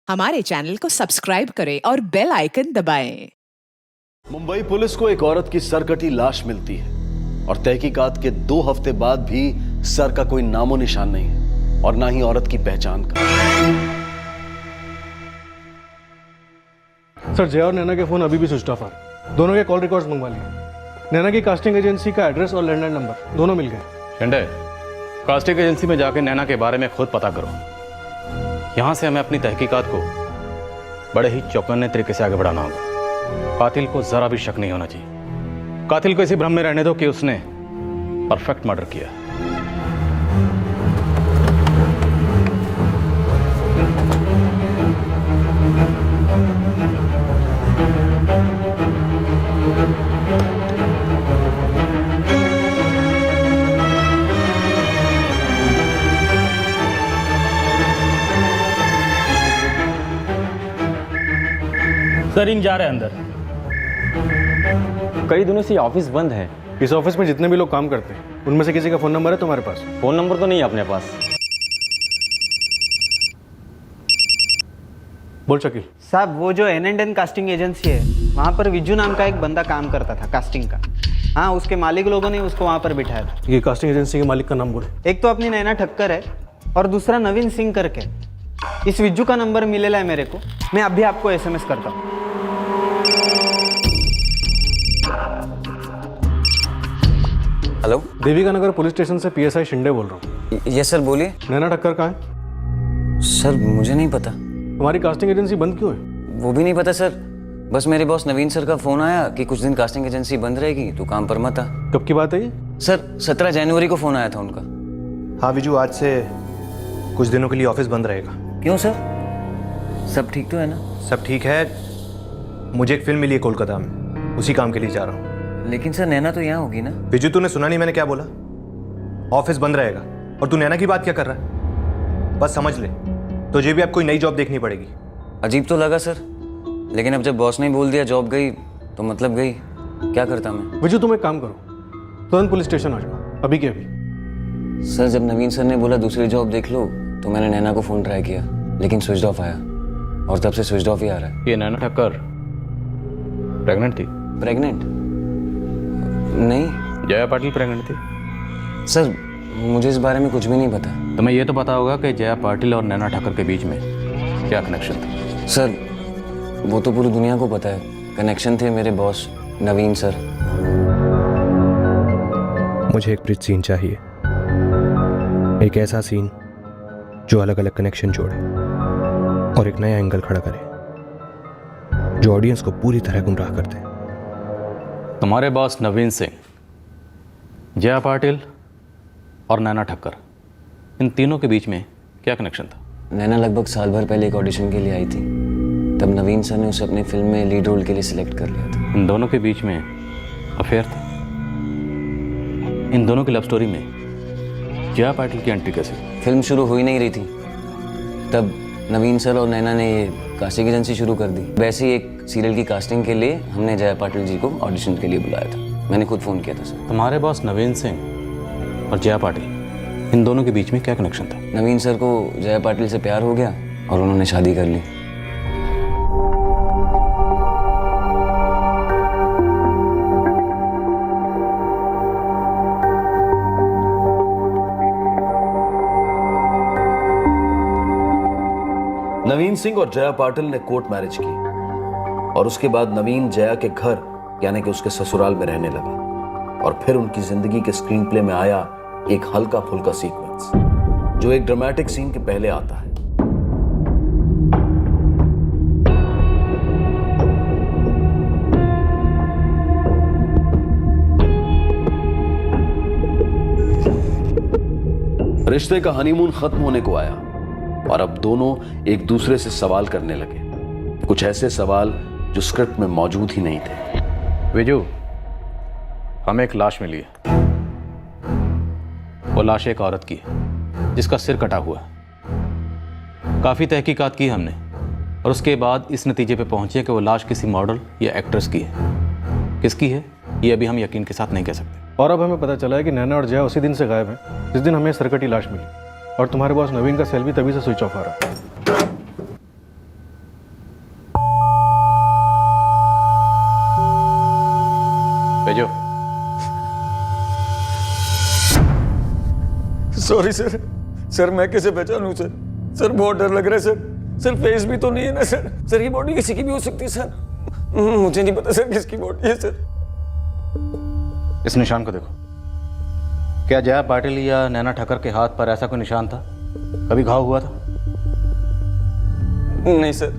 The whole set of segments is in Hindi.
हमारे चैनल को सब्सक्राइब करें और बेल आइकन दबाएं। मुंबई पुलिस को एक औरत की सरकटी लाश मिलती है और तहकीकात के 2 हफ्ते बाद भी सर का कोई नामो निशान नहीं है और ना ही औरत की पहचान का। सर, जया और नैना के फोन अभी भी स्विच ऑफ है। दोनों के कॉल रिकॉर्ड्स मंगवा लिए। नैना की कास्टिंग एजेंसी का एड्रेस और लैंडलाइन नंबर दोनों मिल गए। शिंदे, कास्टिंग एजेंसी में जाके नैना के बारे में खुद पता करो। यहाँ से हमें अपनी तहकीकात को बड़े ही चौकन्ने तरीके से आगे बढ़ाना होगा। कातिल को जरा भी शक नहीं होना चाहिए। कातिल को इसी भ्रम में रहने दो कि उसने परफेक्ट मर्डर किया। सर, इन जा रहे हैं अंदर। कई दिनों से ऑफिस बंद है। इस ऑफिस में जितने भी लोग काम करते हैं उनमें से किसी का फोन नंबर है तुम्हारे पास? फोन नंबर तो नहीं है अपने पास। बोल शकील। साहब, वो जो N&N कास्टिंग एजेंसी है वहाँ पर विजू नाम का एक बंदा काम करता था कास्टिंग का। हाँ, उसके मालिक लोगों ने उसको वहाँ पर बिठाया था। ये कास्टिंग एजेंसी के मालिक का नाम बोले। एक तो अपनी नैना ठक्कर है और दूसरा नवीन सिंह करके। इस विजू का नंबर मिलेला है मेरे को। मैं अभी आपको SMS करता हूँ। हेलो, देविका नगर पुलिस स्टेशन से PSI शिंदे बोल रहा हूँ। यस सर, बोलिए। नैना ठक्कर कहाँ है? सर, मुझे नहीं पता। तुम्हारी कास्टिंग एजेंसी बंद क्यों है? वो भी नहीं पता सर। बस मेरे बॉस नवीन सर का फोन आया कि कुछ दिन कास्टिंग एजेंसी बंद रहेगी तो काम पर मत आ। कब की बात है ये? सर, 17 जनवरी को फोन आया था उनका। हाँ विजू, आज से कुछ दिनों के लिए ऑफिस बंद रहेगा। क्यों सर? सब ठीक तो है ना? सब ठीक है। मुझे एक फिल्म मिली है कोलकाता में, उसी काम के लिए जा रहा हूँ। लेकिन सर, नैना तो यहाँ होगी ना? विजू, तूने सुना नहीं मैंने क्या बोला? ऑफिस बंद रहेगा और तू नैना की बात क्या कर रहा है? बस समझ ले, तुझे भी अब कोई नई जॉब देखनी पड़ेगी। अजीब तो लगा सर, लेकिन अब जब बॉस ने बोल दिया जॉब गई तो मतलब गई। क्या करता मैं? विजू, तुम एक काम करो, तुरंत पुलिस स्टेशन आ जाओ, अभी के अभी। सर, जब नवीन सर ने बोला दूसरी जॉब देख लो तो मैंने नैना को फ़ोन ट्राई किया, लेकिन स्विच ऑफ आया और तब से स्विच ऑफ ही आ रहा है। ये नैना ठक्कर प्रेग्नेंट थी? प्रेग्नेंट? नहीं। जया पाटिल प्रेग्नेंट थी? सर, मुझे इस बारे में कुछ भी नहीं पता। तुम्हें ये तो पता होगा कि जया पाटिल और नैना ठक्कर के बीच में क्या कनेक्शन था? सर, वो तो पूरी दुनिया को पता है। कनेक्शन थे मेरे बॉस नवीन सर। मुझे एक ब्रिज सीन चाहिए, एक ऐसा सीन जो अलग अलग कनेक्शन जोड़े और एक नया एंगल खड़ा करे जो ऑडियंस को पूरी तरह गुमराह कर दे। तुम्हारे बॉस नवीन सिंह, जया पाटिल और नैना ठक्कर, इन तीनों के बीच में क्या कनेक्शन था? नैना लगभग साल भर पहले एक ऑडिशन के लिए आई थी, तब नवीन सर ने उसे अपनी फिल्म में लीड रोल के लिए सिलेक्ट कर लिया था। इन दोनों के बीच में अफेयर था? इन दोनों की लव स्टोरी में जया पाटिल की एंट्री कैसे? फिल्म शुरू हो ही नहीं रही थी तब नवीन सर और नैना ने ये कास्टिंग एजेंसी शुरू कर दी। वैसे ही एक सीरियल की कास्टिंग के लिए हमने जया पाटिल जी को ऑडिशन के लिए बुलाया था। मैंने खुद फ़ोन किया था सर। तुम्हारे बॉस नवीन सिंह और जया पाटिल, इन दोनों के बीच में क्या कनेक्शन था? नवीन सर को जया पाटिल से प्यार हो गया और उन्होंने शादी कर ली। नवीन सिंह और जया पाटिल ने कोर्ट मैरिज की और उसके बाद नवीन जया के घर यानी कि उसके ससुराल में रहने लगा और फिर उनकी जिंदगी के स्क्रीन प्ले में आया एक हल्का फुल्का सीक्वेंस जो एक ड्रामेटिक सीन के पहले आता है। रिश्ते का हनीमून खत्म होने को आया और अब दोनों एक दूसरे से सवाल करने लगे, कुछ ऐसे सवाल जो स्क्रिप्ट में मौजूद ही नहीं थे। विजू, हमें एक लाश मिली है। वो लाश एक औरत की है जिसका सिर कटा हुआ है। काफ़ी तहकीकात की हमने और उसके बाद इस नतीजे पे पहुंचे कि वो लाश किसी मॉडल या एक्ट्रेस की है। किसकी है ये अभी हम यकीन के साथ नहीं कह सकते। और अब हमें पता चला है कि नैना और जया उसी दिन से गायब हैं जिस दिन हमें सरकटी लाश मिली, और तुम्हारे बॉस नवीन का सेल भी तभी से स्विच ऑफ आ रहा है। सॉरी सर, सर मैं कैसे पहचानूं सर? सर बहुत डर लग रहा है सर। सर फेस भी तो नहीं है ना सर? सर ये बॉडी किसी की भी हो सकती है सर। मुझे नहीं पता सर किसकी बॉडी है सर। इस निशान को देखो। क्या जया पाटिल या नैना ठक्कर के हाथ पर ऐसा कोई निशान था? कभी घाव हुआ था? नहीं सर,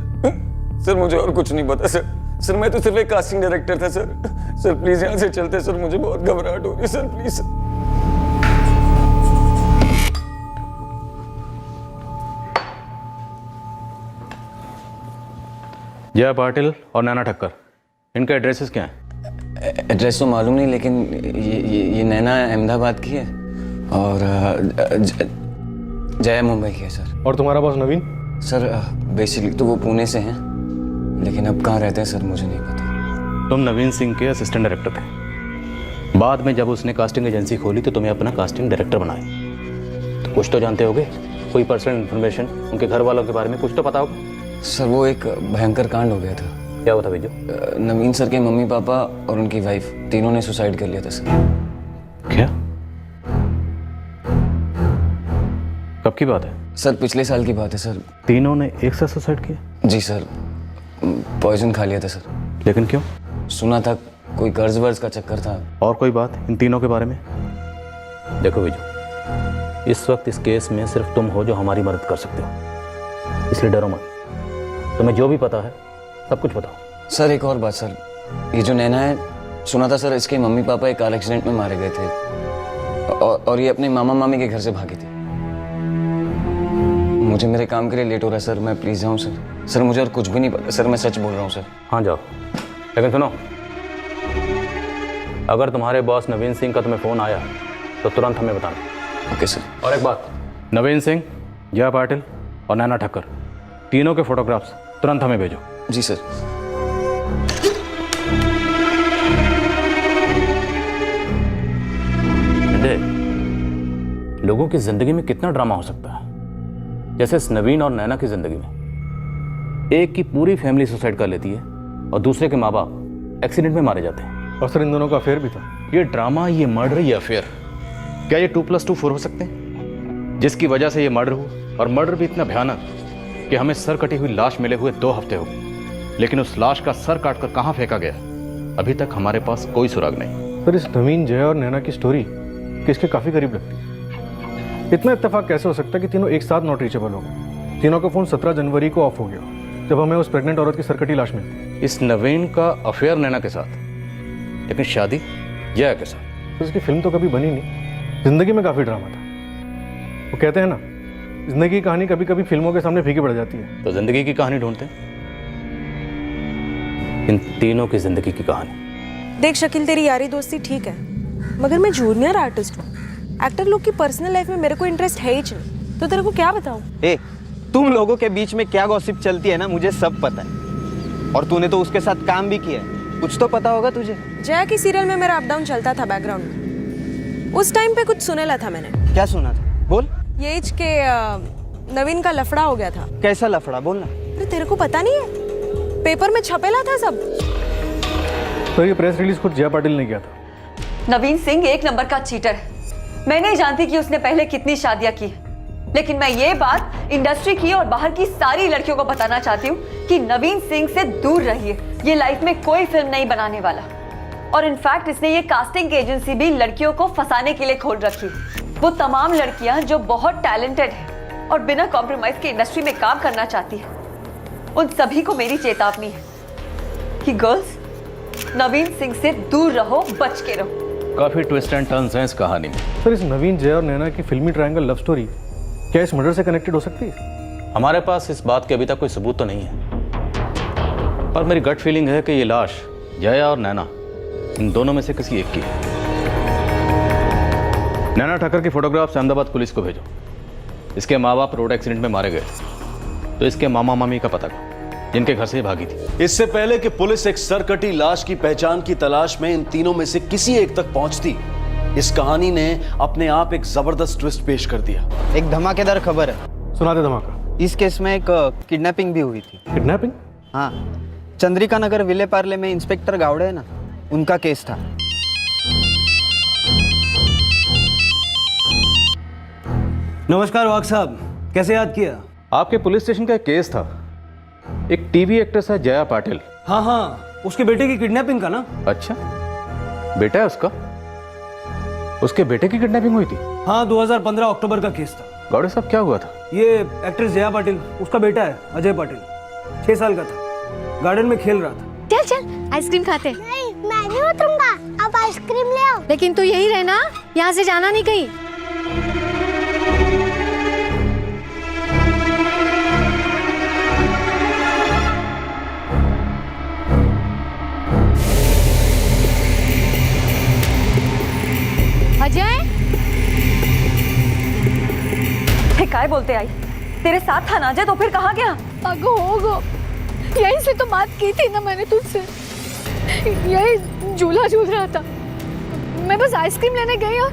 सर मुझे और कुछ नहीं पता सर। सर मैं तो सिर्फ एक कास्टिंग डायरेक्टर था सर। सर प्लीज यहाँ से चलते सर, मुझे बहुत घबराहट हो रही है sir, please sir. Jaya Patil और नैना ठक्कर, इनके एड्रेसेस क्या हैं? एड्रेस तो मालूम नहीं, लेकिन ये नैना अहमदाबाद की है और जया मुंबई की है सर। और तुम्हारा बॉस नवीन? सर बेसिकली तो वो पुणे से हैं, लेकिन अब कहाँ रहते हैं सर मुझे नहीं पता। तुम नवीन सिंह के असिस्टेंट डायरेक्टर थे। बाद में जब उसने कास्टिंग एजेंसी खोली तो तुम्हें अपना कास्टिंग डायरेक्टर बनाया। तो कुछ तो जानते होगे, कोई पर्सनल इन्फॉर्मेशन उनके घर वालों के बारे में कुछ तो पता होगा। सर वो एक भयंकर कांड हो गया था। क्या हुआ था बीजू? नवीन सर के मम्मी पापा और उनकी वाइफ तीनों ने सुसाइड कर लिया था सर। क्या? कब की बात है? सर पिछले साल की बात है सर। तीनों ने एक साथ सुसाइड किया? जी सर, पॉइजन खा लिया था सर। लेकिन क्यों? सुना था कोई कर्ज वर्ज का चक्कर था। और कोई बात इन तीनों के बारे में? देखो बीजू, इस वक्त इस केस में सिर्फ तुम हो जो हमारी मदद कर सकते हो, इसलिए डरो मत। तुम्हें जो भी पता है सब कुछ बताओ। सर एक और बात सर, ये जो नैना है, सुना था सर इसके मम्मी पापा एक कार एक्सीडेंट में मारे गए थे और ये अपने मामा मामी के घर से भागी थी। मुझे मेरे काम के लिए लेट हो रहा है सर, मैं प्लीज जाऊँ सर? सर मुझे और कुछ भी नहीं पता सर, मैं सच बोल रहा हूँ सर। हाँ जाओ, लेकिन सुनो, अगर तुम्हारे बॉस नवीन सिंह का तुम्हें फ़ोन आया तो तुरंत हमें बताना। Okay sir. और एक बात, नवीन सिंह, जया पाटिल और नैना ठक्कर, तीनों के फोटोग्राफ्स तुरंत हमें भेजो। जी सर। लोगों की जिंदगी में कितना ड्रामा हो सकता है। जैसे इस नवीन और नैना की जिंदगी में एक की पूरी फैमिली सुसाइड कर लेती है और दूसरे के माँ बाप एक्सीडेंट में मारे जाते हैं। और सर इन दोनों का अफेयर भी था। ये ड्रामा, ये मर्डर, ये अफेयर, क्या ये 2+2 4 हो सकते हैं? जिसकी वजह से ये मर्डर हुआ, और मर्डर भी इतना भयानक कि हमें सर कटी हुई लाश मिले हुए 2 हफ्ते हो गए, लेकिन उस लाश का सर काटकर कहाँ फेंका गया अभी तक हमारे पास कोई सुराग नहीं। सर इस नवीन, जया और नैना की स्टोरी किसके काफ़ी करीब लगती है। इतना इत्तेफाक कैसे हो सकता है कि तीनों एक साथ नॉट रीचेबल हो गए? तीनों का फ़ोन 17 जनवरी को ऑफ हो गया जब हमें उस प्रेग्नेंट औरत की सरकटी लाश मिली। इस नवीन का अफेयर नैना के साथ, लेकिन शादी जया के साथ। तो इसकी फिल्म तो कभी बनी नहीं, जिंदगी में काफ़ी ड्रामा था। वो कहते हैं ना, जिंदगी की कहानी कभी कभी फिल्मों के सामने फीकी पड़ जाती है। तो जिंदगी की कहानी ढूंढते हैं, इन तीनों की जिंदगी की कहानी। देख शकील, तेरी यारी दोस्ती ठीक है, मगर मैं जूनियर आर्टिस्ट हूँ। एक्टर लोग की पर्सनल लाइफ में मेरे को इंटरेस्ट है ही नहीं, तो तेरे को क्या बताऊँ? ए, तुम लोगों के बीच में क्या गॉसिप चलती है ना, मुझे सब पता है। और तूने तो उसके साथ काम भी किया है, कुछ तो पता होगा तुझे। जया की सीरियल में मेरा अप डाउन चलता था बैकग्राउंड में। उस टाइम पे कुछ सुनेला था मैंने। क्या सुना था? बोल। ये के नवीन का लफड़ा हो गया था। कैसा लफड़ा? बोलना। अरे तेरे को पता नहीं है, पेपर में छपेला था सब। तो ये प्रेस रिलीज खुद जया पाटिल ने किया था। नवीन सिंह एक नंबर का चीटर है। मैं नहीं जानती कि उसने पहले कितनी शादियां की, लेकिन मैं ये बात इंडस्ट्री की और बाहर की सारी लड़कियों को बताना चाहती हूँ कि नवीन सिंह से दूर रहिए। ये लाइफ में कोई फिल्म नहीं बनाने वाला, और इनफैक्ट इसने ये कास्टिंग एजेंसी भी लड़कियों को फंसाने के लिए खोल रखी। वो तमाम लड़कियां जो बहुत टैलेंटेड है और बिना कॉम्प्रोमाइज के इंडस्ट्री में काम करना चाहती है, उन सभी को मेरी चेतावनी है कि गर्ल्स, नवीन सिंह से दूर रहो, बच के रहो। काफी ट्विस्ट एंड टर्न्स हैं इस कहानी में। सर इस नवीन, जया और नैना की फिल्मी ट्रायंगल लव स्टोरी क्या इस मर्डर से कनेक्टेड हो सकती है? हमारे पास इस बात के अभी तक कोई सबूत तो नहीं है, पर मेरी गट फीलिंग है कि ये लाश जया और नैना, इन दोनों में से किसी एक की है। नैना ठक्कर की फोटोग्राफ्स अहमदाबाद पुलिस को भेजो। इसके माँ बाप रोड एक्सीडेंट में मारे गए, तो इसके मामा मामी का पता करो जिनके घर से भागी थी। इससे पहले कि पुलिस एक सरकटी लाश की पहचान की तलाश में इन तीनों में से किसी एक तक पहुंचती, इस कहानी ने अपने आप एक जबरदस्त ट्विस्ट पेश कर दिया। एक धमाकेदार खबर है। सुना दे धमाका। इस केस में एक किडनैपिंग भी हुई थी। किडनैपिंग? हाँ, चंद्रिका नगर विले पार्ले में इंस्पेक्टर गावड़े है ना, उनका केस था। नमस्कार वाघ साहब, कैसे याद किया? आपके पुलिस स्टेशन का एक केस था, एक टीवी एक्ट्रेस है जया पाटिल। हाँ हाँ, उसके बेटे की किडनैपिंग का ना? अच्छा, बेटा है उसका? उसके बेटे की किडनैपिंग हुई थी? हाँ, 2015 अक्टूबर का केस था। गौड़े साहब क्या हुआ था? ये एक्ट्रेस जया पाटिल, उसका बेटा है अजय पाटिल, 6 साल का था, गार्डन में खेल रहा था। चल चल आइसक्रीम खाते। नहीं, मैं नहीं उतरूंगा, आप आइसक्रीम ले आओ। लेकिन तू यही रहना, यहाँ से जाना नहीं कहीं। अजय, काय बोलते आई? तेरे साथ था ना अजय, तो फिर कहाँ गया? अगो होगो, यहीं से तो बात की थी ना मैंने तुझसे। यही झूला झूल रहा था, मैं बस आइसक्रीम लेने गई और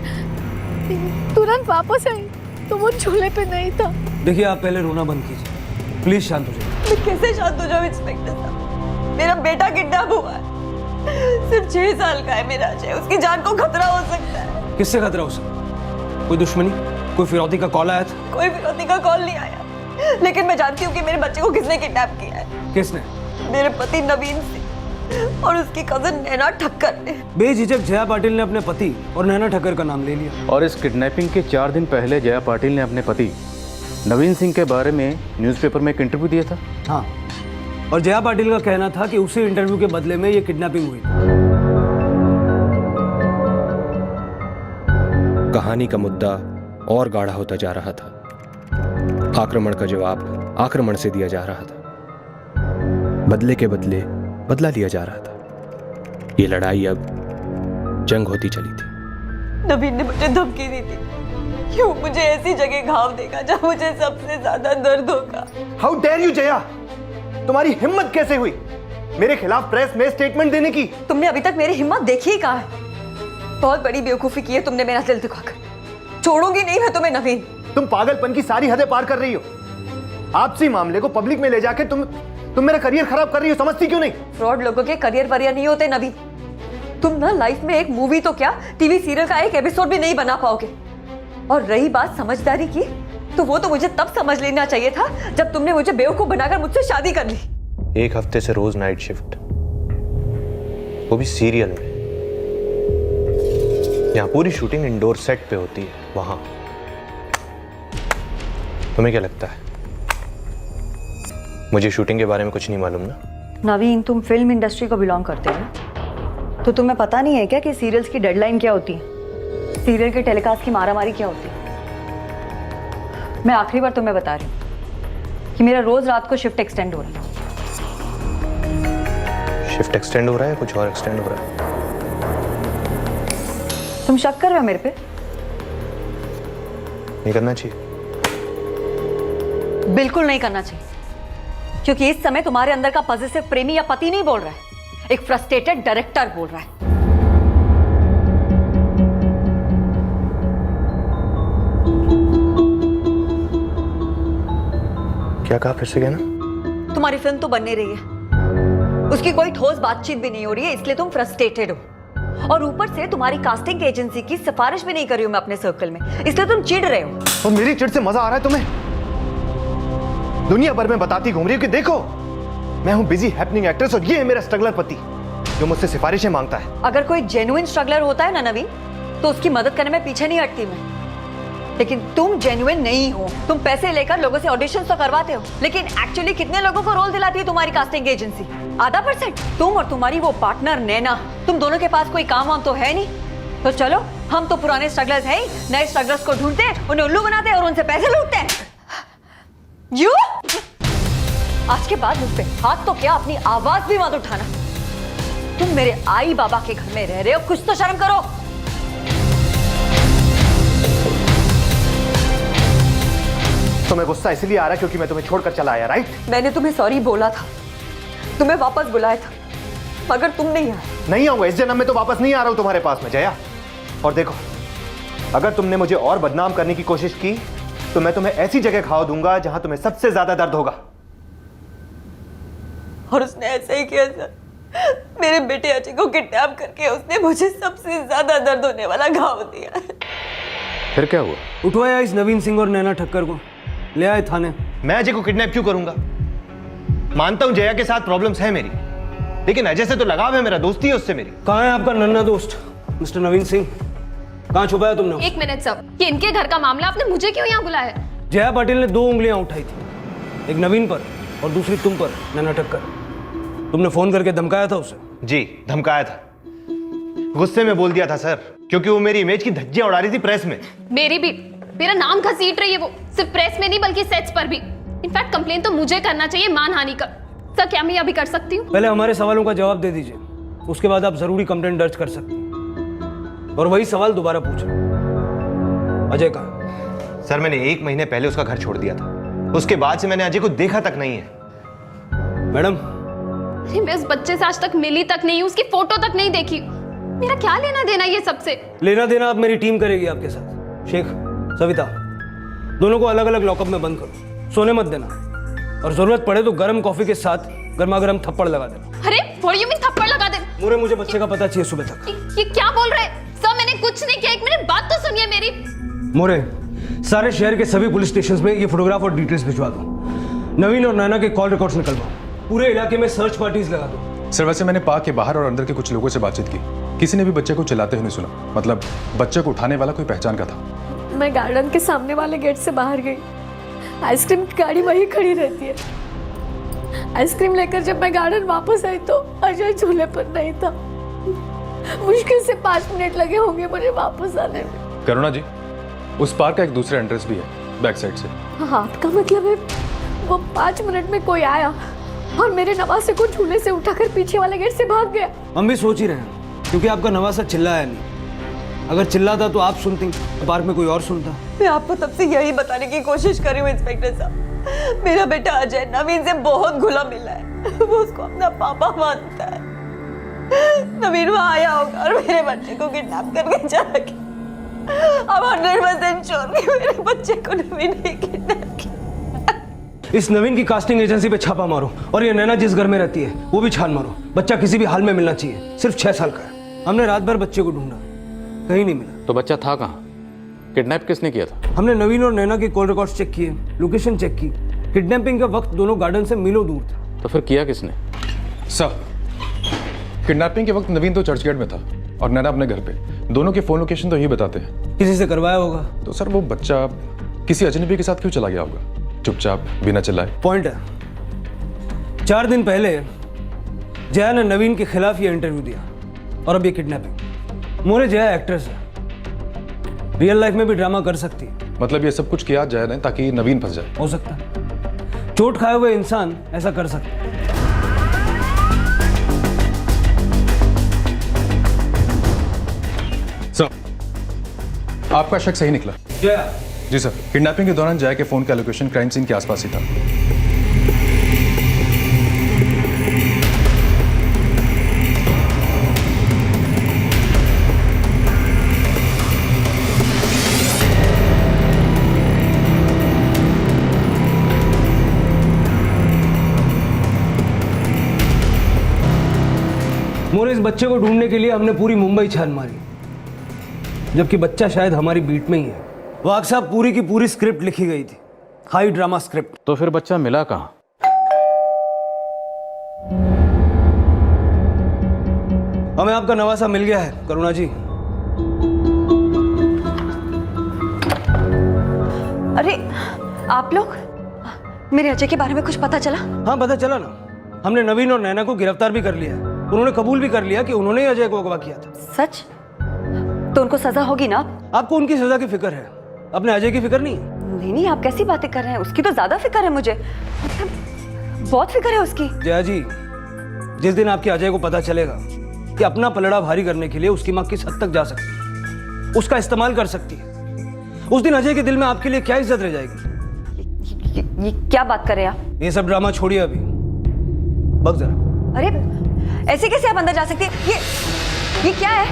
तुरंत वापस आई तो वो झूले पे नहीं था। देखिए, आप पहले रोना बंद कीजिए, प्लीज शांत हो जाइए। मैं कैसे शांत हो जाऊं इंस्पेक्टर साहब? मेरा बेटा किडनैप हुआ है, सिर्फ 6 साल का है मेरा अजय, उसकी जान को खतरा हो सकता है। किससे खतरा हो सकता? कोई दुश्मनी, कोई फिरौती का कॉल आया था? कोई फिरौती का कॉल नहीं आया, लेकिन मैं जानती हूँ कि मेरे बच्चे को किसने किडनैप किया है। किसने? मेरे पति नवीन सिंह और उसकी कजन नैना ठक्कर ने। बेझिझक जया पाटिल ने अपने पति और नैना ठक्कर का नाम ले लिया। और इस किडनैपिंग के 4 दिन पहले जया पाटिल ने अपने पति नवीन सिंह के बारे में न्यूज़पेपर में एक इंटरव्यू दिया था। हाँ, और जया पाटिल का कहना था कि उसी इंटरव्यू के बदले में ये किडनैपिंग हुई। कहानी का मुद्दा और गाढ़ा होता जा रहा था। आक्रमण का जवाब आक्रमण से दिया जा रहा था, बदले के बदले बदला लिया जा रहा था। ये लड़ाई अब जंग होती चली थी। नवीन ने मुझे धमकी दी थी, क्यों मुझे ऐसी जगह घाव देगा जहाँ मुझे सबसे ज्यादा दर्द होगा। हाउ डेयर यू जया, तुम्हारी हिम्मत कैसे हुई मेरे खिलाफ प्रेस में स्टेटमेंट देने की? तुमने अभी तक मेरी हिम्मत देखी ही कहाँ है? बहुत बड़ी बेवकूफी की है तुमने मेरा दिल दुखाकर। छोड़ूंगी नहीं मैं तुम्हें नवीन। तुम पागलपन की सारी हदें पार कर रही हो। आपसी मामले को पब्लिक में ले जाके तुम मेरा करियर खराब कर रही हो, समझती क्यों नहीं? फ्रॉड लोगों के करियर वरियर नहीं होते नवीन। तुम ना लाइफ में एक मूवी तो क्या, टीवी सीरियल का एक एपिसोड भी नहीं बना पाओगे। और रही बात समझदारी की, तो वो तो मुझे तब समझ लेना चाहिए था जब तुमने मुझे बेवकूफ बनाकर मुझसे शादी कर ली। 1 हफ्ते से रोज नाइट शिफ्ट, वो भी सीरियल में। यहाँ पूरी शूटिंग इंडोर सेट पे होती है, वहां तुम्हें क्या लगता है मुझे शूटिंग के बारे में कुछ नहीं मालूम ना? नवीन, तुम फिल्म इंडस्ट्री को बिलोंग करते हो, तो तुम्हें पता नहीं है क्या कि सीरियल्स की डेडलाइन क्या होती है, सीरियल के टेलीकास्ट की मारामारी क्या होती है? मैं आखिरी बार तुम्हें बता रही हूँ कि मेरा रोज रात को शिफ्ट एक्सटेंड हो रहा है। शिफ्ट एक्सटेंड हो रहा है, कुछ और एक्सटेंड हो रहा है? तुम शक कर रहे हो मेरे पे? नहीं करना चाहिए। बिल्कुल नहीं करना चाहिए, क्योंकि इस समय तुम्हारे अंदर का पॉजिटिव प्रेमी या पति नहीं बोल रहा है, एक फ्रस्ट्रेटेड डायरेक्टर बोल रहा है। क्या कहा, फिर से कहना? तुम्हारी फिल्म तो बनने रही है, उसकी कोई ठोस बातचीत भी नहीं हो रही है, इसलिए तुम फ्रस्ट्रेटेड हो। और ऊपर से तुम्हारी कास्टिंग एजेंसी की सिफारिश भी नहीं कर रही हूं मैं अपने सर्कल में, इसलिए तुम चिढ़ रहे हो। और मेरी चिढ़ से मजा आ रहा है तुम्हें? दुनिया भर में बताती घूम रही हो कि देखो मैं हूं बिजी हैपनिंग एक्ट्रेस और ये है मेरा स्ट्रगलर पति जो मुझसे सिफारिशें मांगता है। अगर कोई जेन्युइन स्ट्रगलर होता है ना नवीन, तो उसकी मदद करने में पीछे नहीं हटती मैं। लेकिन तुम जेन्युइन नहीं हो। तुम पैसे लेकर लोगों से ऑडिशंस तो करवाते हो, लेकिन एक्चुअली कितने लोगों को रोल दिलाती है तुम्हारी कास्टिंग एजेंसी? 0.5%। तुम और तुम्हारी वो पार्टनर नैना, तुम दोनों के पास कोई काम वाम तो है नहीं। तो चलो, हम तो पुराने स्ट्रगलर्स हैं ही, नए स्ट्रगलर्स को ढूंढते हैं, उन्हें उल्लू बनाते हैं और उनसे पैसे लूटते हैं। यू आज के बाद मुझ पे हाथ तो क्या, अपनी आवाज भी मत उठाना। तुम मेरे आई बाबा के घर में रह रहे हो, कुछ तो शर्म करो। तुम्हें गुस्सा इसलिए आ रहा है क्योंकि मैं तुम्हें छोड़कर चला आया, राइट? मैंने तुम्हें सॉरी बोला था, तुम्हें वापस बुलाया था, मगर तुम नहीं आए। नहीं आऊंगा, इस जन्म में तो वापस नहीं आ रहा हूं तुम्हारे पास में जया। और देखो, अगर तुमने मुझे और बदनाम करने की कोशिश की तो मैं तुम्हें ऐसी जगह घाव दूंगा जहां तुम्हें सबसे ज्यादा दर्द होगा। और उसने ऐसे ही किया सर। मेरे बेटे अजय को किडनैप करके उसने मुझे सबसे ज्यादा दर्द होने वाला घाव दिया। फिर क्या हुआ? उठवाया इस नवीन सिंह और नैना ठक्कर को, ले आए थाने। मैं अजय को किडनैप क्यों करूंगा? मानता हूं जया के साथ प्रॉब्लम्स है मेरी, लेकिन अजय से तो लगाव है मेरा, दोस्ती है उससे मेरी। कहाँ है आपका नन्ना दोस्त मिस्टर नवीन सिंह? कहाँ छुपाया तुमने? एक मिनट सर, ये इनके घर का मामला, आपने मुझे क्यों यहाँ बुलाया है? जया पाटिल ने 2 उंगलियां उठाई थी, एक नवीन पर और दूसरी तुम पर, नैना ठक्कर। तुमने फोन करके धमकाया था उसे? जी, धमकाया था। गुस्से में बोल दिया था सर, क्योंकि वो मेरी इमेज की धज्जियां उड़ा रही थी प्रेस में। मेरी भी, मेरा नाम घसीट रही है वो, सिर्फ प्रेस में नहीं बल्कि सेट्स पर भी। इनफैक्ट कंप्लेन तो मुझे करना चाहिए मानहानि का। सर क्या मैं अभी कर सकती हूँ? पहले हमारे सवालों का जवाब दे दीजिए, उसके बाद आप जरूरी कंप्लेंट दर्ज कर सकती हैं। और वही सवाल दोबारा पूछो, अजय कहाँ? सर मैंने 1 महीने पहले उसका घर छोड़ दिया था, उसके बाद से मैंने अजय को देखा तक नहीं है। मैडम, मैं उस बच्चे से आज तक मिली तक नहीं, उसकी फोटो तक नहीं देखी। मेरा क्या लेना देना ये सबसे? लेना देना अब मेरी टीम करेगी आपके साथ। शेख, सविता, दोनों को अलग अलग लॉकअप में बंद करो, सोने मत देना, और जरूरत पड़े तो गर्म कॉफी के साथ गर्मा गर्म थप्पड़ लगा देना। अरे व्हाट यू मीन थप्पड़ लगा देना? मोरे, मुझे बच्चे का पता चाहिए सुबह तक। ये क्या बोल रहे हैं सर? मैंने कुछ नहीं किया, 1 मिनट बात तो सुनिए मेरी। मोरे, सारे शहर के सभी पुलिस स्टेशंस में ये फोटोग्राफ और डिटेल्स भिजवा दो। नवीन और नैना के कॉल रिकॉर्ड्स निकलवाओ, पूरे इलाके में सर्च पार्टीज लगा दो। सर वैसे मैंने पार्क के बाहर और अंदर के कुछ लोगों से बातचीत की, किसी ने भी बच्चे को चिल्लाते हुए नहीं सुना। मतलब बच्चे को उठाने वाला कोई पहचान का था। मैं गार्डन के सामने वाले गेट से बाहर गई, आइसक्रीम की गाड़ी वहीं खड़ी रहती है। आइसक्रीम लेकर जब मैं गार्डन वापस आई तो अजय झूले पर नहीं था। मुश्किल से 5 मिनट लगे होंगे मुझे वापस आने में। करुणा जी, उस पार्क का एक दूसरा एंट्रेंस भी है, बैक साइड से। आपका मतलब है वो 5 मिनट में कोई आया और मेरे नवासे को झूले से उठाकर पीछे वाले गेट से भाग गया? हम भी सोच ही रहे हैं, क्योंकि आपका नवासा चिल्लाया नहीं। अगर चिल्लाता तो आप सुनती, तो पार्क में कोई और सुनता। मैं आपको तब से यही बताने की कोशिश कर रही हूँ इंस्पेक्टर साहब, मेरा बेटा अजय नवीन से बहुत घुला मिला है, वो उसको अपना पापा मानता है। नवीन वहाँ आया होगा और मेरे बच्चे को किडनैप करके चला गया। अब 100% श्योर कि मेरे बच्चे को नवीन ने किडनैप किया। इस नवीन की कास्टिंग एजेंसी पे छापा मारो, और ये नैना जिस घर में रहती है वो भी छान मारो। बच्चा किसी भी हाल में मिलना चाहिए, सिर्फ 6 साल का है। हमने रात भर बच्चे को ढूंढा, कहीं नहीं मिला। तो बच्चा था कहाँ? किडनैप किसने किया था? हमने नवीन और नैना के कॉल रिकॉर्ड्स चेक किए, लोकेशन चेक की। किडनैपिंग का वक्त दोनों गार्डन से मीलों दूर था। तो फिर किया किसने? सर किडनैपिंग के वक्त नवीन तो चर्चगेट में था और नैना अपने घर पे। दोनों के फोन लोकेशन तो यही बताते हैं। किसी से करवाया होगा। तो सर वो बच्चा किसी अजनबी के साथ क्यों चला गया होगा, चुपचाप बिना चिल्लाए? पॉइंट है, 4 दिन पहले जया ने नवीन के खिलाफ ये इंटरव्यू दिया, और अब ये किडनैपिंग। मोरे, जया एक्ट्रेस है, रियल लाइफ में भी ड्रामा कर सकती है। मतलब ये सब कुछ किया जया ने ताकि नवीन फंस जाए? हो सकता है, चोट खाए हुए इंसान ऐसा कर सकता है। सर आपका शक सही निकला। जया? जी सर, किडनैपिंग के दौरान जया के फोन का लोकेशन क्राइम सीन के आसपास ही था। मोरे, इस बच्चे को ढूंढने के लिए हमने पूरी मुंबई छान मारी, जबकि बच्चा शायद हमारी बीट में ही है। वाघ साहब, पूरी की पूरी स्क्रिप्ट लिखी गई थी, हाई ड्रामा स्क्रिप्ट। तो फिर बच्चा मिला कहाँ? हमें आपका नवासा मिल गया है करुणा जी। अरे आप लोग, मेरे अजय के बारे में कुछ पता चला? हाँ पता चला ना, हमने नवीन और नैना को गिरफ्तार भी कर लिया है। उन्होंने कबूल भी कर लिया कि उन्होंने ही अजय को अगवा किया था। सच? तो उनको सजा होगी ना? आपको उनकी सजा की फिक्र है, अपने अजय की फिक्र नहीं है? नहीं, आप कैसी बातें कर रहे हैं? उसकी तो ज्यादा फिक्र है मुझे, बहुत फिक्र है उसकी। जया जी, जिस दिन आपके अजय को पता चलेगा कि अपना पलड़ा भारी करने के लिए उसकी मां किस हद तक जा सकती है, उसका इस्तेमाल कर सकती है, उस दिन अजय के दिल में आपके लिए क्या इज्जत रह जाएगी? ये क्या बात कर रहे हैं आप? ये सब ड्रामा छोड़िए अभी, बक जरा। अरे ऐसे कैसे आप अंदर जा सकती हैं? ये क्या है?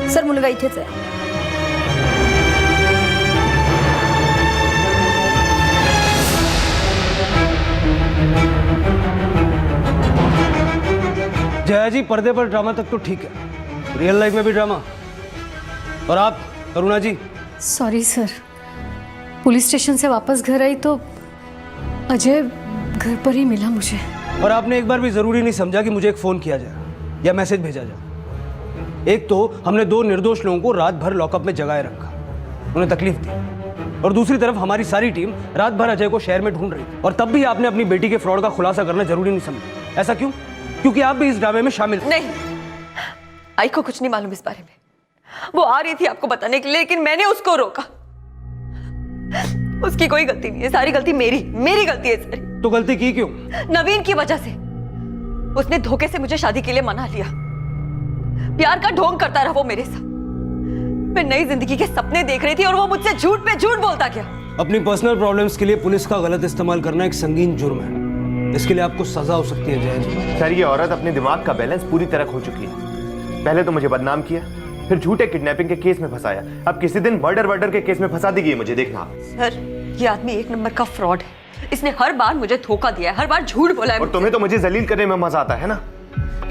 सर मुलगा इथेच आहे। जया जी, पर्दे पर ड्रामा तक तो ठीक है, रियल लाइफ में भी ड्रामा। और आप करुणा जी? सॉरी सर, पुलिस स्टेशन से वापस घर आई तो अजय घर पर ही मिला मुझे। और आपने एक बार भी जरूरी नहीं समझा कि मुझे एक फोन किया जाए या मैसेज भेजा जाए। एक तो हमने 2 निर्दोष लोगों को रात भर लॉकअप में जगाए रखा, उन्हें तकलीफ दी, और दूसरी तरफ हमारी सारी टीम रात भर अजय को शहर में ढूंढ रही थी। और तब भी आपने अपनी बेटी के फ्रॉड का खुलासा करना जरूरी नहीं समझा। ऐसा क्यों? क्योंकि आप भी इस ड्रामे में शामिल थे। नहीं, आई को कुछ नहीं मालूम इस बारे में। वो आ रही थी आपको बताने के लिए, लेकिन मैंने उसको रोका। उसकी कोई गलती नहीं है, सारी गलती मेरी गलती है सारी। तो गलती की क्यों? नवीन की वजह से। उसने धोखे से मुझे शादी के लिए मना लिया। प्यार का ढोंग करता रहा वो मेरे साथ। मैं नई जिंदगी के सपने देख रही थी और वो मुझसे झूठ पे झूठ बोलता गया। अपनी पर्सनल प्रॉब्लम्स के लिए पुलिस का गलत इस्तेमाल करना एक संगीन जुर्म है। इसके लिए आपको सजा हो सकती है जय जी। सर, ये औरत अपने दिमाग का बैलेंस पूरी तरह खो चुकी है। पहले तो मुझे बदनाम किया, फिर झूठे किडनैपिंग के केस में फंसाया, अब किसी दिन मर्डर के केस में फंसा देगी मुझे, देखना। सर, ये आदमी 1 नंबर का फ्रॉड है। इसने हर बार मुझे धोखा दिया है, हर बार झूठ बोला है। और तुम्हें तो मुझे जलील करने में मजा आता है ना।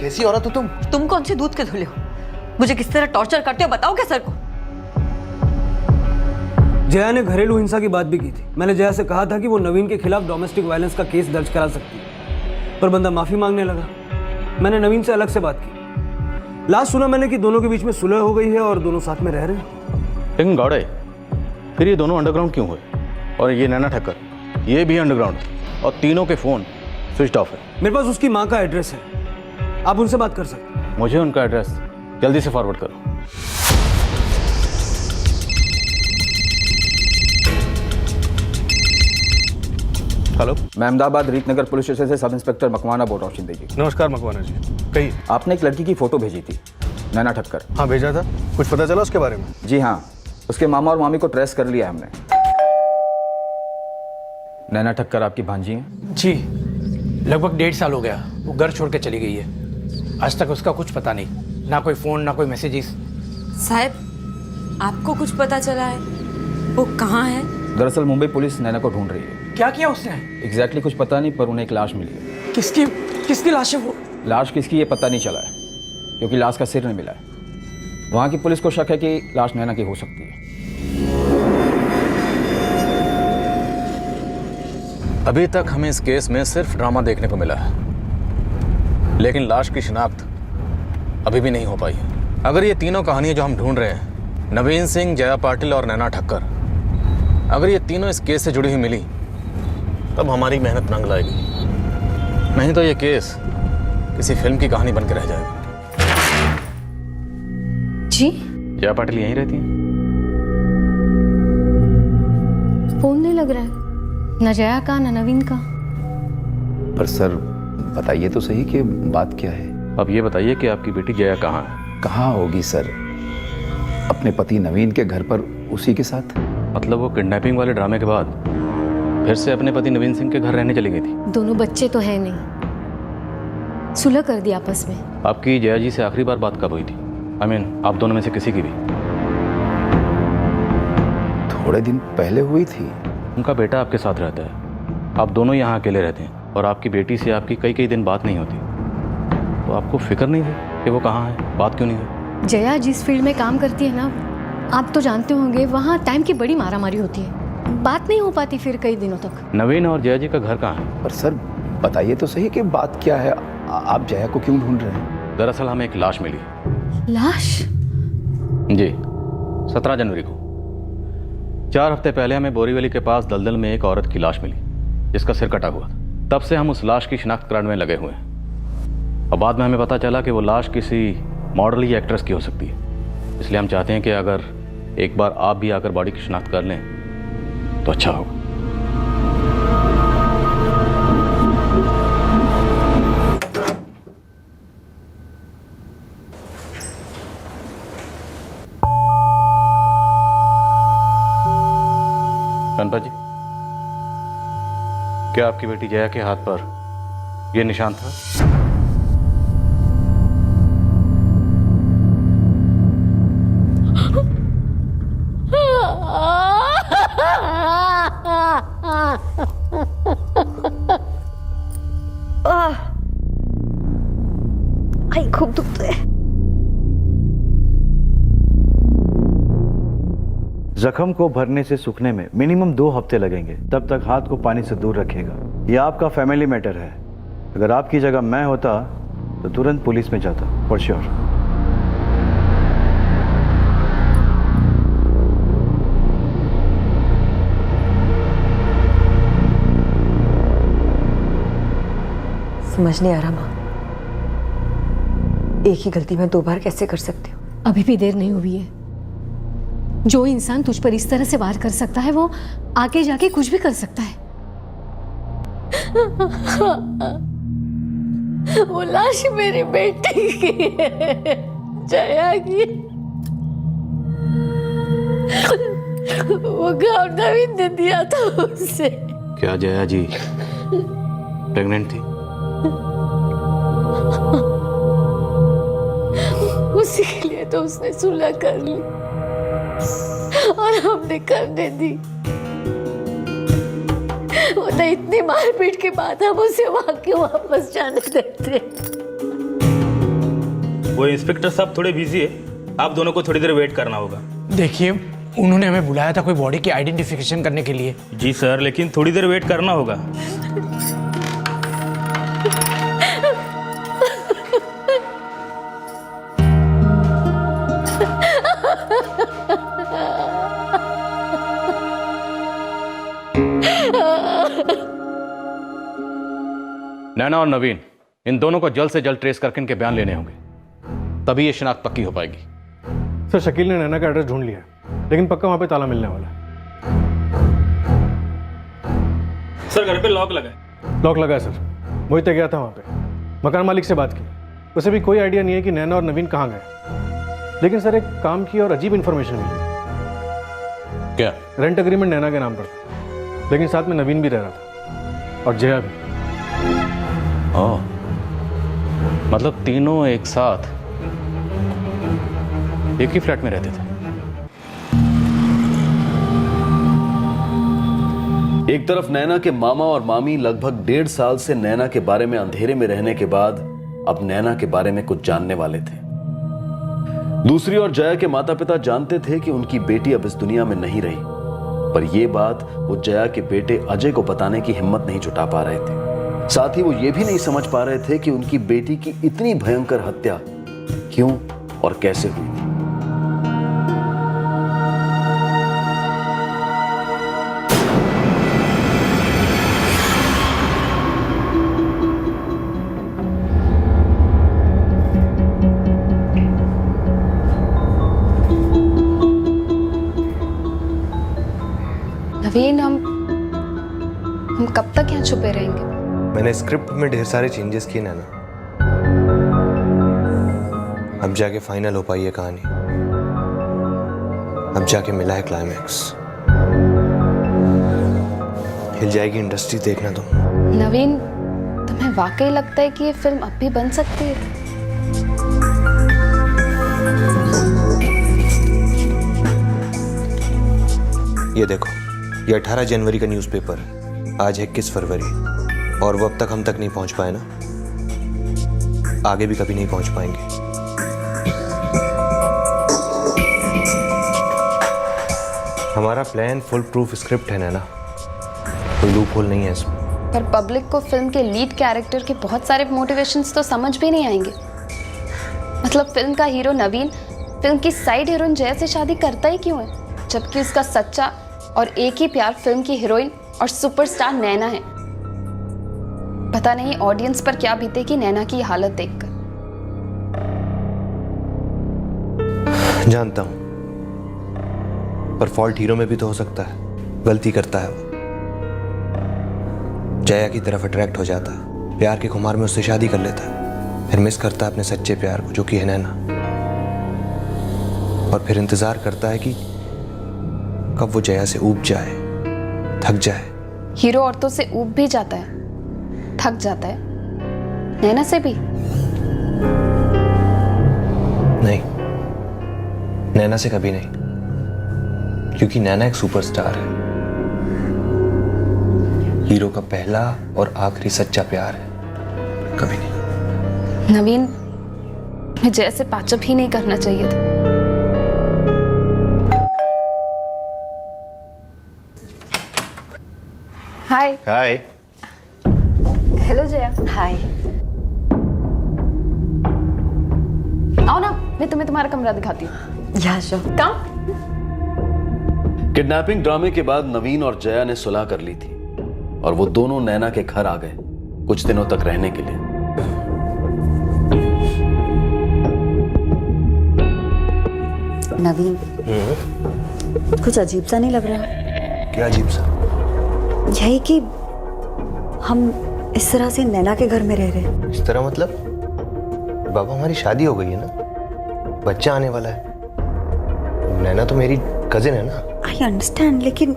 कैसी औरत हो तुम? तुम कौन से दूध के धुले हो? मुझे किस तरह टॉर्चर करते हो बताओ क्या सर को? जया ने घरेलू हिंसा की बात भी की थी। मैंने जया से कहा था कि वो नवीन के खिलाफ डोमेस्टिक वायलेंस का केस दर्ज करा सकती है, पर बंदा माफी मांगने लगा। मैंने नवीन से अलग से बात की। लास्ट सुना मैंने कि दोनों के बीच में सुलह हो गई है और दोनों साथ में रह रहे हैं। लेकिन गौड़े, फिर ये दोनों अंडरग्राउंड क्यों हुए? और ये नैना ठक्कर, ये भी अंडरग्राउंड, और तीनों के फोन स्विच ऑफ है। मेरे पास उसकी माँ का एड्रेस है, आप उनसे बात कर सकते हैं। मुझे उनका एड्रेस जल्दी से फॉरवर्ड करो। हेलो, मैं अहमदाबाद रीतनगर पुलिस स्टेशन से सब इंस्पेक्टर मकवाना बोल रहा हूँ। शिंदे जी। नमस्कार मकवाना जी, कहिए। आपने एक लड़की की फोटो भेजी थी, नैना ठक्कर। हाँ भेजा था, कुछ पता चला उसके बारे में? जी हाँ, उसके मामा और मामी को ट्रेस कर लिया हमने। नैना ठक्कर आपकी भांजी हैं? जी, लगभग 1.5 साल हो गया वो घर छोड़ के चली गई है। आज तक उसका कुछ पता नहीं, ना कोई फ़ोन ना कोई मैसेजेस। साहब, आपको कुछ पता चला है वो कहाँ है? दरअसल मुंबई पुलिस नैना को ढूंढ रही है। क्या किया उसने? एग्जैक्टली कुछ पता नहीं, पर उन्हें एक लाश मिली है। किसकी लाश है वो? लाश किसकी ये पता नहीं चला है, क्योंकि लाश का सिर नहीं मिला है। वहाँ की पुलिस को शक है कि लाश नैना की हो सकती है। अभी तक हमें इस केस में सिर्फ ड्रामा देखने को मिला है, लेकिन लाश की शिनाख्त अभी भी नहीं हो पाई। अगर ये तीनों कहानियां जो हम ढूंढ रहे हैं, नवीन सिंह, जया पाटिल और नैना ठक्कर, अगर ये तीनों इस केस से जुड़ी हुई मिली, तब हमारी मेहनत रंग लाएगी। नहीं तो ये केस किसी फिल्म की कहानी बनकर रह जाएगा। जी? जया पाटिल यहीं रहती हैं? फोन नहीं लग रहा है, न जया का न नवीन का। पर सर बताइए तो सही कि बात क्या है। अब ये बताइए कि आपकी बेटी जया कहाँ है? कहाँ होगी सर, अपने पति नवीन के घर पर उसी के साथ। मतलब वो किडनैपिंग वाले ड्रामे के बाद फिर से अपने पति नवीन सिंह के घर रहने चली गई थी? दोनों बच्चे तो है नहीं, सुलह कर दिया आपस में। आपकी जया जी से आखिरी बार बात कब हुई थी? I mean, आप दोनों में से किसी की भी? थोड़े दिन पहले हुई थी। उनका बेटा आपके साथ रहता है, आप दोनों यहाँ अकेले रहते हैं, और आपकी बेटी से आपकी कई दिन बात नहीं होती, तो आपको फिक्र नहीं हुई कि वो कहाँ है, बात क्यों नहीं हुई? जया जिस फील्ड में काम करती है ना, आप तो जानते होंगे, वहाँ टाइम की बड़ी मारामारी होती है, बात नहीं हो पाती फिर कई दिनों तक। नवीन और जया जी का घर कहाँ है? पर सर बताइए तो सही कि बात क्या है, आप जया को क्यों ढूंढ रहे हैं? दरअसल हमें एक लाश मिली। लाश? जी, 17 जनवरी को 4 हफ्ते पहले हमें बोरीवली के पास दलदल में एक औरत की लाश मिली, जिसका सिर कटा हुआ था। तब से हम उस लाश की शिनाख्त कराने में लगे हुए हैं, और बाद में हमें पता चला कि वो लाश किसी मॉडल या एक्ट्रेस की हो सकती है। इसलिए हम चाहते हैं कि अगर एक बार आप भी आकर बॉडी की शिनाख्त कर लें तो अच्छा होगा। गणपत जी, क्या आपकी बेटी जया के हाथ पर यह निशान था? आई खूब दुखते है। जख्म को भरने से सूखने में मिनिमम 2 हफ्ते लगेंगे। तब तक हाथ को पानी से दूर रखिएगा। यह आपका फैमिली मैटर है। अगर आपकी जगह मैं होता तो तुरंत पुलिस में जाता, फॉर श्योर। समझ नहीं आ रहा माँ, एक ही गलती मैं 2 बार कैसे कर सकती हूँ? अभी भी देर नहीं हुई है। जो इंसान तुझ पर इस तरह से वार कर सकता है वो आगे जाके कुछ भी कर सकता है। वो लाश मेरी बेटी की है, जया की। वो गाँव नवीन ने दिया था उससे। क्या जया जी प्रेग्नेंट थी? उसी के लिए तो उसने सुलह कर ली और हमने करने दी। वो तो इतनी मारपीट के बाद हम उसे वहां क्यों वापस जाने देते? वो इंस्पेक्टर साहब थोड़े बिजी है, आप दोनों को थोड़ी देर वेट करना होगा। देखिए, उन्होंने हमें बुलाया था कोई बॉडी की आइडेंटिफिकेशन करने के लिए। जी सर, लेकिन थोड़ी देर वेट करना होगा। नैना और नवीन, इन दोनों को जल्द से जल्द ट्रेस करके इनके बयान लेने होंगे, तभी ये शिनाख्त पक्की हो पाएगी। सर, शकील ने नैना का एड्रेस ढूंढ लिया है, लेकिन पक्का वहां पे ताला मिलने वाला है। सर, घर पे लॉक लगा है। लॉक लगा है सर, वही तो गया था वहां पे। मकान मालिक से बात की, उसे भी कोई आइडिया नहीं है कि नैना और नवीन कहाँ गए। लेकिन सर, एक काम की और अजीब इन्फॉर्मेशन मिली। क्या? रेंट एग्रीमेंट नैना के नाम पर था, लेकिन साथ में नवीन भी रह रहा था और जया भी। ओह, मतलब तीनों एक साथ एक ही फ्लैट में रहते थे। एक तरफ नैना के मामा और मामी लगभग 1.5 साल से नैना के बारे में अंधेरे में रहने के बाद अब नैना के बारे में कुछ जानने वाले थे। दूसरी ओर जया के माता पिता जानते थे कि उनकी बेटी अब इस दुनिया में नहीं रही, पर यह बात वो जया के बेटे अजय को बताने की हिम्मत नहीं जुटा पा रहे थे। साथ ही वो ये भी नहीं समझ पा रहे थे कि उनकी बेटी की इतनी भयंकर हत्या क्यों और कैसे हुई। नवीन, हम कब तक यहाँ छुपे रहेंगे? मैंने स्क्रिप्ट में ढेर सारे चेंजेस किए नैना, अब जाके फाइनल हो पाई है कहानी, अब जाके मिला है क्लाइमैक्स। हिल जाएगी इंडस्ट्री, देखना तुम। नवीन, तुम्हें वाकई लगता है कि ये फिल्म अब भी बन सकती है? ये देखो, ये 18 जनवरी का न्यूज़पेपर है, आज है 21 फरवरी, और वो अब तक हम तक नहीं पहुंच पाए ना, आगे भी कभी नहीं पहुंच पाएंगे। हमारा प्लान फुल प्रूफ स्क्रिप्ट है ना, कोई लूप होल नहीं है इसमें। पर पब्लिक को फिल्म के लीड कैरेक्टर के बहुत सारे मोटिवेशंस तो समझ भी नहीं आएंगे। मतलब फिल्म का हीरो नवीन फिल्म की साइड हीरोइन जया से शादी करता ही क्यों है, जबकि उसका सच्चा और एक ही प्यार फिल्म की हीरोइन और सुपरस्टार नैना है। पता नहीं ऑडियंस पर क्या बीतेगी नैना की हालत देखकर। जानता हूं, पर फॉल्ट हीरो में भी तो हो सकता है, गलती करता है वो, जया की तरफ अट्रैक्ट हो जाता है, प्यार के खुमार में उससे शादी कर लेता है, फिर मिस करता है अपने सच्चे प्यार को जो कि है नैना, और फिर इंतजार करता है कि कब वो जया से ऊब जाए, थक जाए। हीरो औरतों से ऊब भी जाता है, थक जाता है, नैना से भी नहीं, नैना से कभी नहीं, क्योंकि नैना एक सुपरस्टार है, हीरो का पहला और आखिरी सच्चा प्यार है, कभी नहीं। नवीन, मैं जैसे पैचअप ही नहीं करना चाहिए था। हाय। हाय। हेलो जया। हाय। आओ ना, मैं तुम्हें तुम्हारा कमरा दिखाती हूँ। या श्योर। कम। किडनैपिंग ड्रामे के बाद नवीन और जया ने सुलह कर ली थी और वो दोनों नैना के घर आ गए कुछ दिनों तक रहने के लिए। नवीन, कुछ अजीब सा नहीं लग रहा? क्या अजीब सा? यही कि हम इस तरह से नैना के घर में रह रहे। इस तरह मतलब? बाबा, हमारी शादी हो गई है ना, बच्चा आने वाला है। नैना तो मेरी कजिन है ना। आई अंडरस्टैंड, लेकिन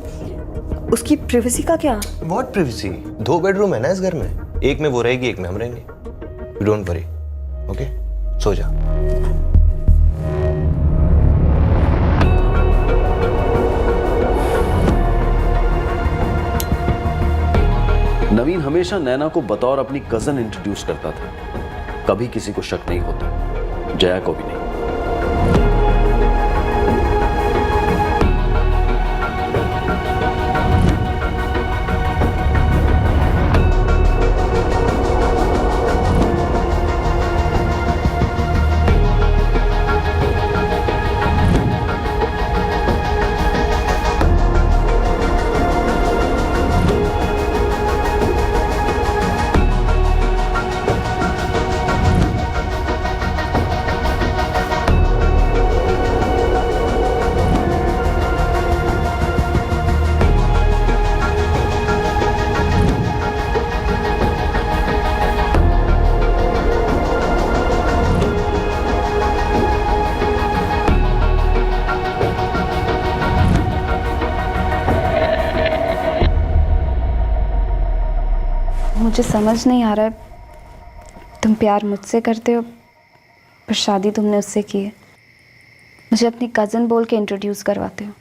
उसकी प्राइवेसी का क्या? What privacy? 2 बेडरूम है ना इस घर में, एक में वो रहेगी, एक में हम रहेंगे। You don't worry, okay? सो जा। नवीन हमेशा नैना को बतौर अपनी कजन इंट्रोड्यूस करता था, कभी किसी को शक नहीं होता, जया को भी नहीं। मुझे समझ नहीं आ रहा है, तुम प्यार मुझसे करते हो पर शादी तुमने उससे की है। मुझे अपनी कज़न बोल के इंट्रोड्यूस करवाते हो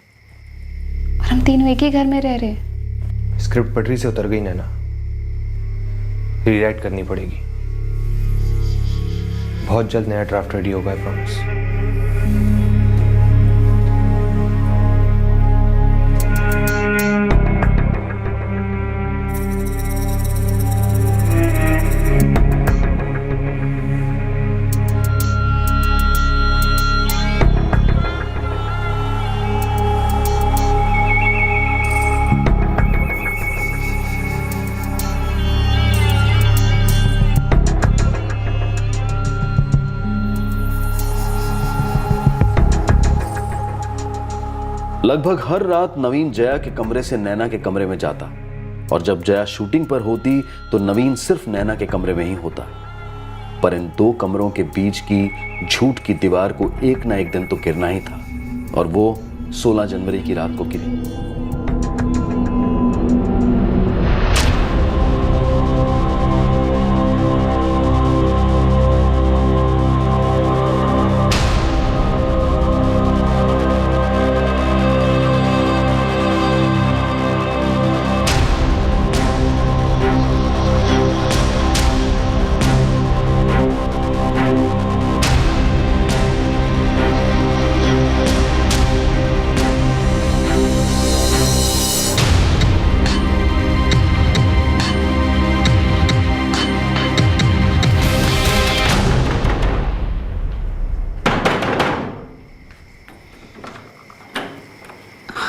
और हम तीनों एक ही घर में रह रहे हैं। स्क्रिप्ट पटरी से उतर गई नैना, रीराइट करनी पड़ेगी। बहुत जल्द नया ड्राफ्ट रेडी होगा, आई प्रॉमिस। लगभग हर रात नवीन जया के कमरे से नैना के कमरे में जाता और जब जया शूटिंग पर होती तो नवीन सिर्फ नैना के कमरे में ही होता। पर इन 2 कमरों के बीच की झूठ की दीवार को एक ना एक दिन तो गिरना ही था और वो 16 जनवरी की रात को गिरी।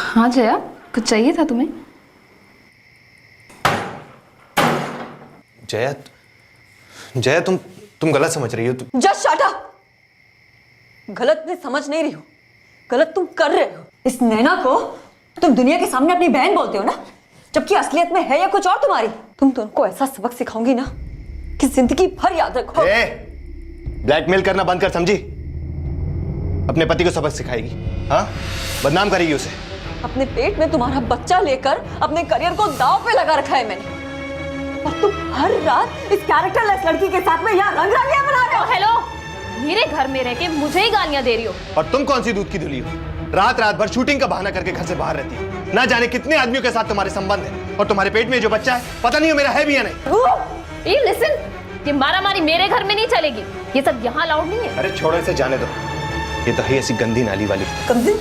हाँ जया, कुछ चाहिए था तुम्हें? जया, जया तुम गलत समझ रही हो। तुम जस्ट शट अप। गलत मैं समझ नहीं रही हूँ, गलत तुम कर रहे हो। इस नैना को तुम दुनिया के सामने अपनी बहन बोलते हो ना, जबकि असलियत में है या कुछ और तुम्हारी। तुम तो उनको ऐसा सबक सिखाऊंगी ना कि जिंदगी भर याद रखो। ब्लैकमेल करना बंद कर, समझी? अपने पति को सबक सिखाएगी, हाँ? बदनाम करेगी उसे। अपने पेट में तुम्हारा बच्चा लेकर अपने करियर को दांव पे लगा रखा है मैंने, और तुम हर रात इस कैरेक्टरलेस लड़की के साथ में यहाँ रंगरलियां बना रहे हो। हेलो, मेरे घर में रह के मुझे ही गालियां दे रही हो। और तुम कौन सी दूध की धुली हो? रात रात भर शूटिंग का बहाना करके घर से बाहर रहती है। ना जाने कितने आदमियों के साथ तुम्हारे संबंध है, और तुम्हारे पेट में जो बच्चा है पता नहीं हो मेरा है भी या नहीं। ये लिसन, ये मारामारी मेरे घर में नहीं चलेगी, ये सब यहाँ अलाउड नहीं है। अरे छोड़ो इसे, जाने दो। ये तो है ऐसी गंदी नाली वाली। गंदी?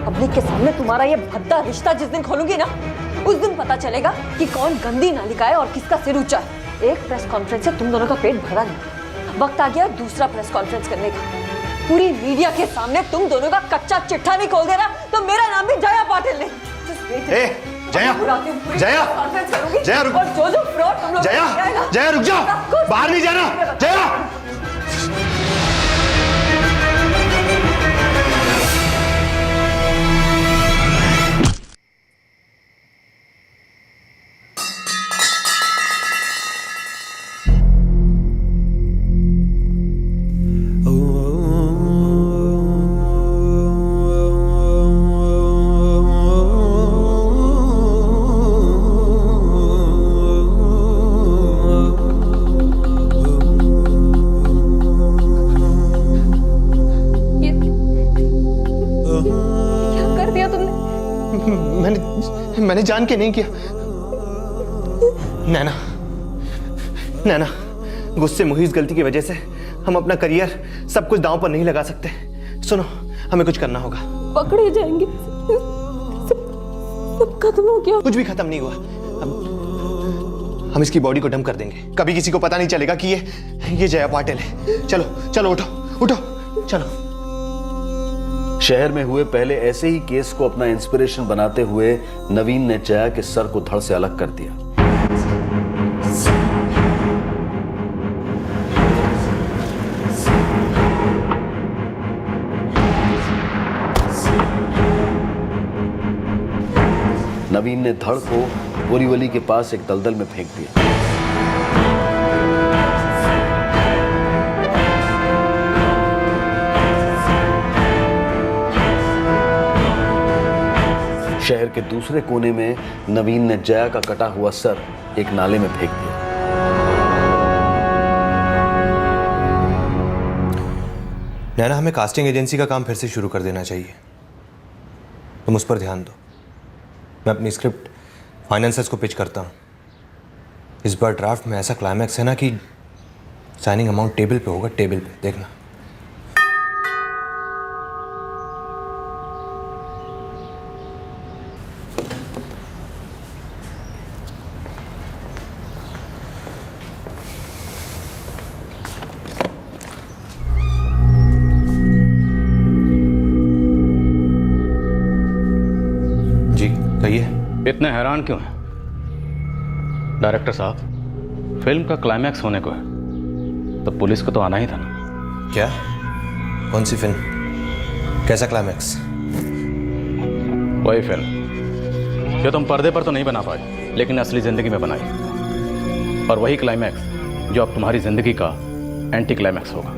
पब्लिक के सामने तुम्हारा ये भद्दा रिश्ता जिस दिन खोलूंगी ना, उस दिन पता चलेगा कि कौन गंदी नालिका है और किसका सिर ऊंचा है। एक प्रेस कॉन्फ्रेंस से तुम दोनों का पेट भरा नहीं, वक्त आ गया दूसरा प्रेस कॉन्फ्रेंस करने का। पूरी मीडिया के सामने तुम दोनों का कच्चा चिट्ठा नहीं खोल देना तो मेरा नाम भी जया पाटिल नहीं। जया, जया, जया रुक, और जो फ्रॉड तुम लोग जया, जया रुक जाओ, बाहर नहीं जाना, जया। मैंने जान के नहीं किया। नैना, नैना, गुस्से मुहीस गलती की वजह से हम अपना करियर सब कुछ दांव पर नहीं लगा सकते। सुनो, हमें कुछ करना होगा। पकड़े जाएंगे, सब खत्म हो गया। कुछ भी खत्म नहीं हुआ। हम इसकी बॉडी को डंप कर देंगे, कभी किसी को पता नहीं चलेगा कि ये जया पाटिल है। चलो चलो, उठो उठो, चलो। शहर में हुए पहले ऐसे ही केस को अपना इंस्पिरेशन बनाते हुए नवीन ने जया के सर को धड़ से अलग कर दिया। नवीन ने धड़ को बोरीवली के पास एक दलदल में फेंक दिया। शहर के दूसरे कोने में नवीन ने जया का कटा हुआ सर एक नाले में फेंक दिया। नैना, हमें कास्टिंग एजेंसी का काम फिर से शुरू कर देना चाहिए। तुम उस पर ध्यान दो। मैं अपनी स्क्रिप्ट फाइनेंसर्स को पिच करता हूँ। इस बार ड्राफ्ट में ऐसा क्लाइमैक्स है ना कि साइनिंग अमाउंट टेबल पे होगा, टेबल पे, देखना। इतने हैरान क्यों हैं डायरेक्टर साहब? फिल्म का क्लाइमैक्स होने को है तो पुलिस को तो आना ही था ना। क्या? कौन सी फिल्म? कैसा क्लाइमैक्स? वही फिल्म जो तुम पर्दे पर तो नहीं बना पाए लेकिन असली जिंदगी में बनाई, और वही क्लाइमैक्स जो अब तुम्हारी जिंदगी का एंटी क्लाइमैक्स होगा।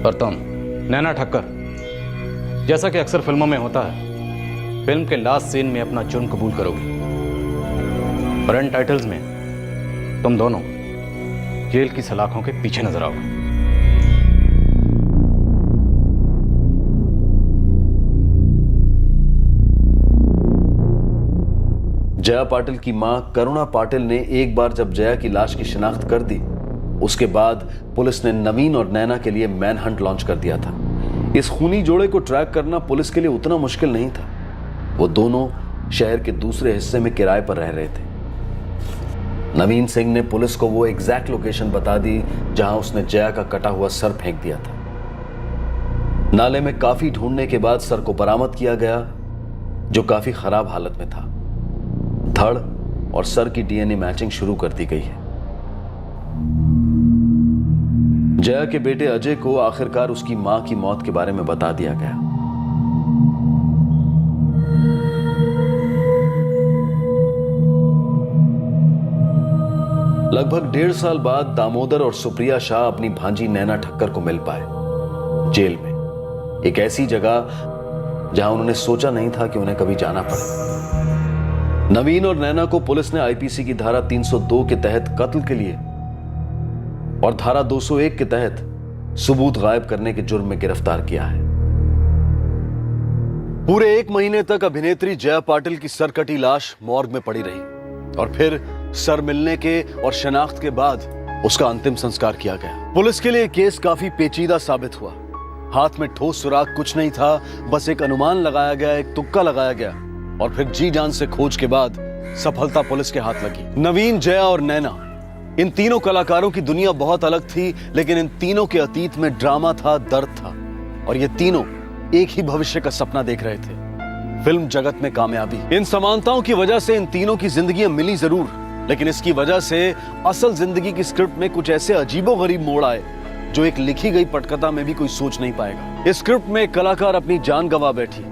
और तुम नैना ठक्कर, जैसा कि अक्सर फिल्मों में होता है, फिल्म के लास्ट सीन में अपना जुर्म कबूल करोगी और एंड टाइटल्स में तुम दोनों जेल की सलाखों के पीछे नजर आओगे। जया पाटिल की मां करुणा पाटिल ने एक बार जब जया की लाश की शिनाख्त कर दी, उसके बाद पुलिस ने नवीन और नैना के लिए मैन हंट लॉन्च कर दिया था। इस खूनी जोड़े को ट्रैक करना पुलिस के लिए उतना मुश्किल नहीं था। वो दोनों शहर के दूसरे हिस्से में किराए पर रह रहे थे। नवीन सिंह ने पुलिस को वो एग्जैक्ट लोकेशन बता दी जहां उसने जया का कटा हुआ सर फेंक दिया था। नाले में काफी ढूंढने के बाद सर को बरामद किया गया, जो काफी खराब हालत में था। धड़ और सर की डीएनए मैचिंग शुरू कर दी गई है। जया के बेटे अजय को आखिरकार उसकी मां की मौत के बारे में बता दिया गया। लगभग 1.5 साल बाद दामोदर और सुप्रिया शाह अपनी भांजी नैना ठक्कर को मिल पाए जेल में, एक ऐसी जगह जहां उन्होंने सोचा नहीं था कि उन्हें कभी जाना पड़े। नवीन और नैना को पुलिस ने आईपीसी की धारा 302 के तहत कत्ल के लिए और धारा 201 के तहत सबूत गायब करने के जुर्म में गिरफ्तार किया है। पूरे 1 महीने तक अभिनेत्री जया पाटिल की सरकटी लाश मॉर्ग में पड़ी रही और फिर सर मिलने के और शनाख्त के बाद उसका अंतिम संस्कार किया गया। पुलिस के लिए केस काफी पेचीदा साबित हुआ। हाथ में ठोस सुराग कुछ नहीं था, बस एक अनुमान लगाया गया, एक तुक्का लगाया गया और फिर जी जान से खोज के बाद सफलता पुलिस के हाथ लगी। नवीन, जया और नैना, इन तीनों कलाकारों की दुनिया बहुत अलग थी, लेकिन इन तीनों के अतीत में ड्रामा था, दर्द था और ये तीनों एक ही भविष्य का सपना देख रहे थे, फिल्म जगत में कामयाबी। इन समानताओं की वजह से इन तीनों की जिंदगियां मिली जरूर, लेकिन इसकी वजह से असल जिंदगी की स्क्रिप्ट में कुछ ऐसे अजीबोगरीब मोड़ आए जो एक लिखी गई पटकथा में भी कोई सोच नहीं पाएगा। इस स्क्रिप्ट में एक कलाकार अपनी जान गंवा बैठी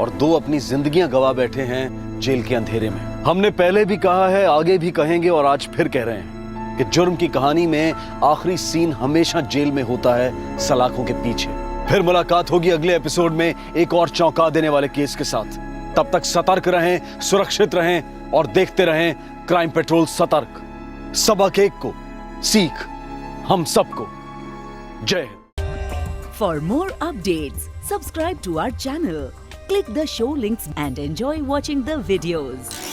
और दो अपनी जिंदगियां गंवा बैठे हैं जेल के अंधेरे में। हमने पहले भी कहा है, आगे भी कहेंगे और आज फिर कह रहे हैं कि जुर्म की कहानी में आखिरी सीन हमेशा जेल में होता है, सलाखों के पीछे। फिर मुलाकात होगी अगले एपिसोड में एक और चौंका देने वाले केस के साथ। तब तक सतर्क रहें, सुरक्षित रहें और देखते रहें क्राइम पेट्रोल सतर्क। सबक एक को, सीख हम सबको। जय Hind. For more updates, subscribe to our channel, click the show links and enjoy watching the videos.